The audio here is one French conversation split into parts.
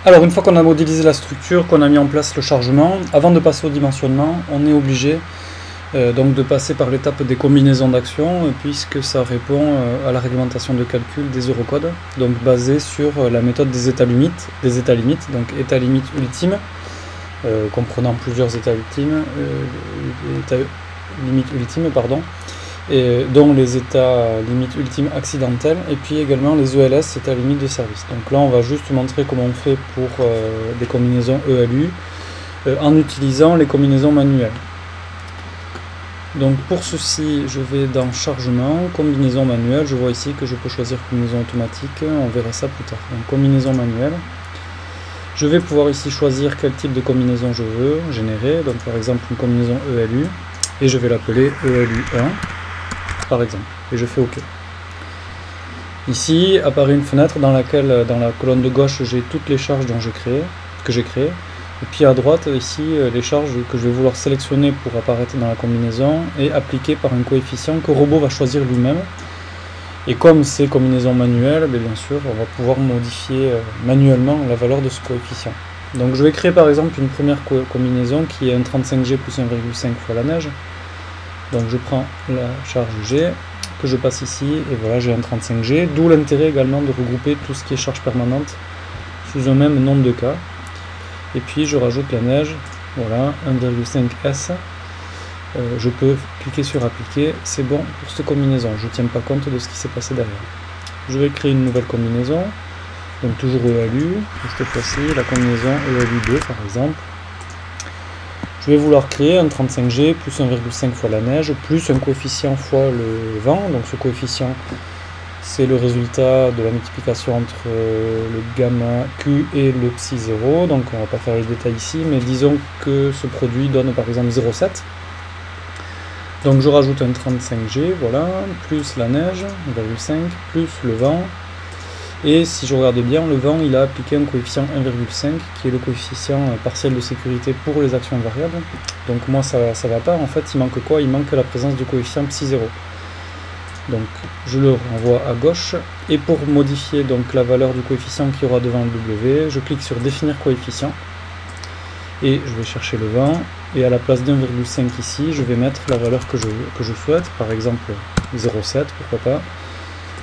Alors une fois qu'on a modélisé la structure, qu'on a mis en place le chargement, avant de passer au dimensionnement, on est obligé donc de passer par l'étape des combinaisons d'actions, puisque ça répond à la réglementation de calcul des Eurocodes, donc basée sur la méthode des états limites, donc état limite ultime, comprenant plusieurs états limites ultimes, et dont les états limites ultimes accidentels, et puis également les ELS, états limites de service. Donc là on va juste montrer comment on fait pour des combinaisons ELU en utilisant les combinaisons manuelles. Donc pour ceci, je vais dans chargement, combinaison manuelle, je vois ici que je peux choisir combinaison automatique, on verra ça plus tard. Donc combinaison manuelle, je vais pouvoir ici choisir quel type de combinaison je veux générer, donc par exemple une combinaison ELU, et je vais l'appeler ELU1, par exemple, et je fais OK. Ici apparaît une fenêtre dans laquelle, dans la colonne de gauche, j'ai toutes les charges que j'ai créées. Et puis à droite, ici, les charges que je vais vouloir sélectionner pour apparaître dans la combinaison et appliquer par un coefficient que le robot va choisir lui-même. Et comme c'est combinaison manuelle, bien sûr, on va pouvoir modifier manuellement la valeur de ce coefficient. Donc je vais créer par exemple une première combinaison qui est un 35G plus 1,5 fois la neige. Donc je prends la charge G, que je passe ici, et voilà, j'ai un 35G, d'où l'intérêt également de regrouper tout ce qui est charge permanente sous un même nombre de cas. Et puis je rajoute la neige, voilà, 1,5S. Je peux cliquer sur appliquer, c'est bon pour cette combinaison, je ne tiens pas compte de ce qui s'est passé derrière. Je vais créer une nouvelle combinaison, donc toujours ELU, cette fois-ci la combinaison ELU2 par exemple. Je vais vouloir créer un 35G plus 1,5 fois la neige, plus un coefficient fois le vent, donc ce coefficient c'est le résultat de la multiplication entre le gamma Q et le psi 0, donc on ne va pas faire les détails ici, mais disons que ce produit donne par exemple 0,7. Donc je rajoute un 35G, voilà, plus la neige, 1,5, plus le vent, et si je regarde bien, le vent il a appliqué un coefficient 1,5, qui est le coefficient partiel de sécurité pour les actions variables. Donc moi ça va pas, en fait il manque quoi? Il manque la présence du coefficient psi 0. Donc je le renvoie à gauche, et pour modifier donc la valeur du coefficient qu'il y aura devant le W, je clique sur définir coefficient, et je vais chercher le vent, et à la place d'1,5 ici, je vais mettre la valeur que je souhaite, par exemple 0,7, pourquoi pas,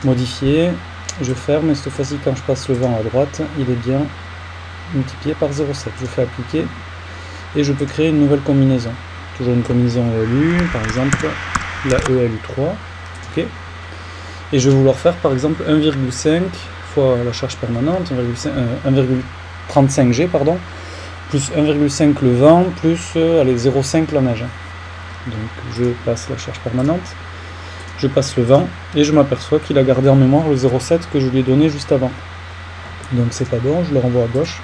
modifier, je ferme, et cette fois-ci quand je passe le vent à droite, il est bien multiplié par 0,7, je fais appliquer, et je peux créer une nouvelle combinaison, toujours une combinaison ELU, par exemple la ELU3, ok. Et je vais vouloir faire par exemple 1,5 fois la charge permanente, 1,35G, pardon, plus 1,5 le vent, plus 0,5 la neige. Donc je passe la charge permanente, je passe le vent, et je m'aperçois qu'il a gardé en mémoire le 0,7 que je lui ai donné juste avant. Donc c'est pas bon, je le renvoie à gauche,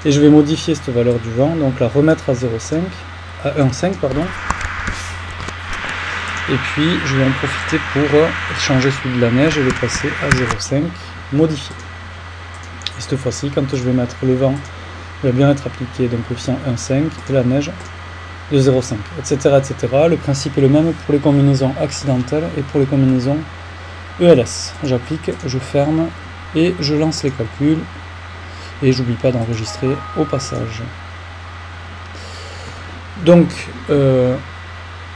et je vais modifier cette valeur du vent, donc la remettre à 0,5, à 1,5 pardon. Et puis je vais en profiter pour changer celui de la neige et le passer à 0,5, modifier. Et cette fois-ci, quand je vais mettre le vent, il va bien être appliqué d'un coefficient 1,5 et la neige de 0,5, etc., etc. Le principe est le même pour les combinaisons accidentelles et pour les combinaisons ELS. J'applique, je ferme et je lance les calculs. Et j'oublie pas d'enregistrer au passage. Donc,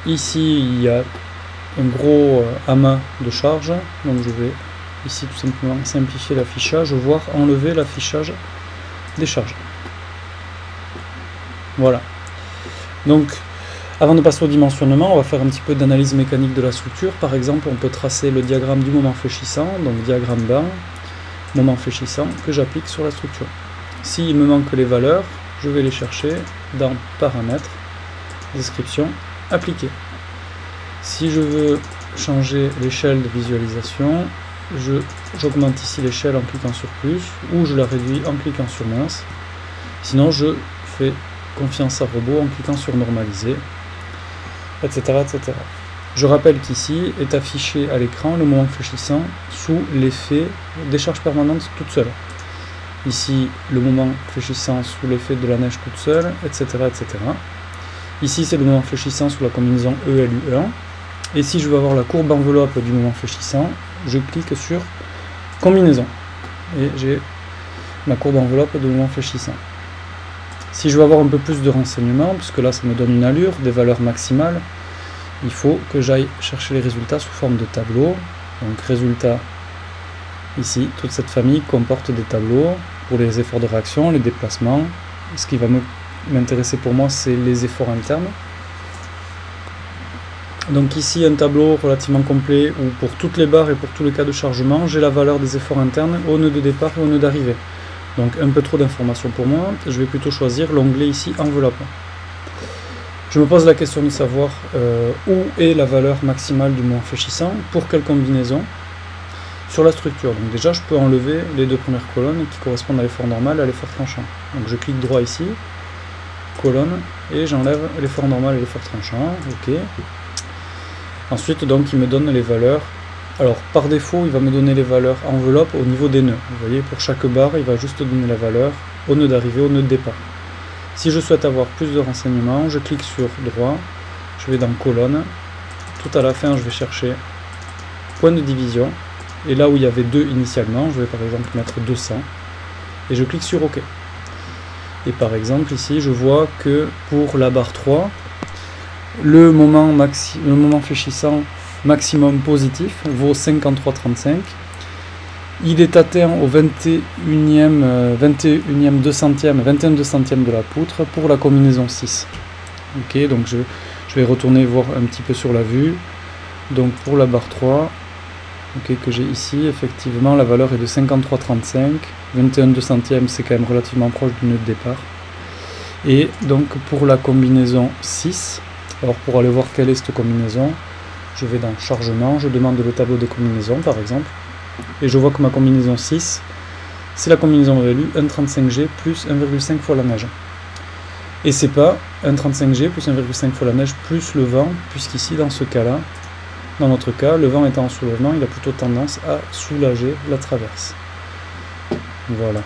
ici, il y a un gros amas de charges, donc je vais ici tout simplement simplifier l'affichage, voire enlever l'affichage des charges. Voilà. Donc, avant de passer au dimensionnement, on va faire un petit peu d'analyse mécanique de la structure. Par exemple, on peut tracer le diagramme du moment fléchissant, donc diagramme bas, moment fléchissant, que j'applique sur la structure. S'il me manque les valeurs, je vais les chercher dans paramètres, description, appliquer. Si je veux changer l'échelle de visualisation, j'augmente ici l'échelle en cliquant sur plus, ou je la réduis en cliquant sur mince. Sinon, je fais confiance à robot en cliquant sur normaliser, etc., etc. Je rappelle qu'ici est affiché à l'écran le moment fléchissant sous l'effet des charges permanentes toutes seules. Ici, le moment fléchissant sous l'effet de la neige toute seule, etc., etc. Ici, c'est le moment fléchissant sous la combinaison ELU1. Et si je veux avoir la courbe enveloppe du moment fléchissant, je clique sur combinaison. Et j'ai ma courbe enveloppe de mouvement fléchissant. Si je veux avoir un peu plus de renseignements, puisque là ça me donne une allure, des valeurs maximales, il faut que j'aille chercher les résultats sous forme de tableau. Donc résultats, ici, toute cette famille comporte des tableaux pour les efforts de réaction, les déplacements. Ce qui va m'intéresser pour moi, c'est les efforts internes. Donc ici, un tableau relativement complet où pour toutes les barres et pour tous les cas de chargement, j'ai la valeur des efforts internes au nœud de départ et au nœud d'arrivée. Donc un peu trop d'informations pour moi, je vais plutôt choisir l'onglet ici enveloppe. Je me pose la question de savoir où est la valeur maximale du mouvement fléchissant, pour quelle combinaison, sur la structure. Donc déjà je peux enlever les deux premières colonnes qui correspondent à l'effort normal et à l'effort tranchant. Donc je clique droit ici, colonne, et j'enlève l'effort normal et l'effort tranchant, ok. Ensuite donc il me donne les valeurs. Alors par défaut il va me donner les valeurs enveloppe au niveau des nœuds. Vous voyez, pour chaque barre il va juste donner la valeur au nœud d'arrivée, au nœud de départ. Si je souhaite avoir plus de renseignements, je clique sur droit, je vais dans colonne, tout à la fin je vais chercher point de division, et là où il y avait 2 initialement, je vais par exemple mettre 200, et je clique sur OK. Et par exemple ici je vois que pour la barre 3, le moment fléchissant maximum positif vaut 53,35. Il est atteint au 21e 21 200e de la poutre pour la combinaison 6. Ok, donc je vais retourner voir un petit peu sur la vue. Donc pour la barre 3, okay, que j'ai ici, effectivement la valeur est de 53,35. 21 200e, c'est quand même relativement proche du nœud de départ. Et donc pour la combinaison 6, alors pour aller voir quelle est cette combinaison, je vais dans chargement, je demande le tableau des combinaisons par exemple. Et je vois que ma combinaison 6, c'est la combinaison value 1,35G plus 1,5 fois la neige. Et c'est pas 1,35G plus 1,5 fois la neige plus le vent, puisqu'ici, dans ce cas-là, dans notre cas, le vent étant en soulèvement, il a plutôt tendance à soulager la traverse. Voilà.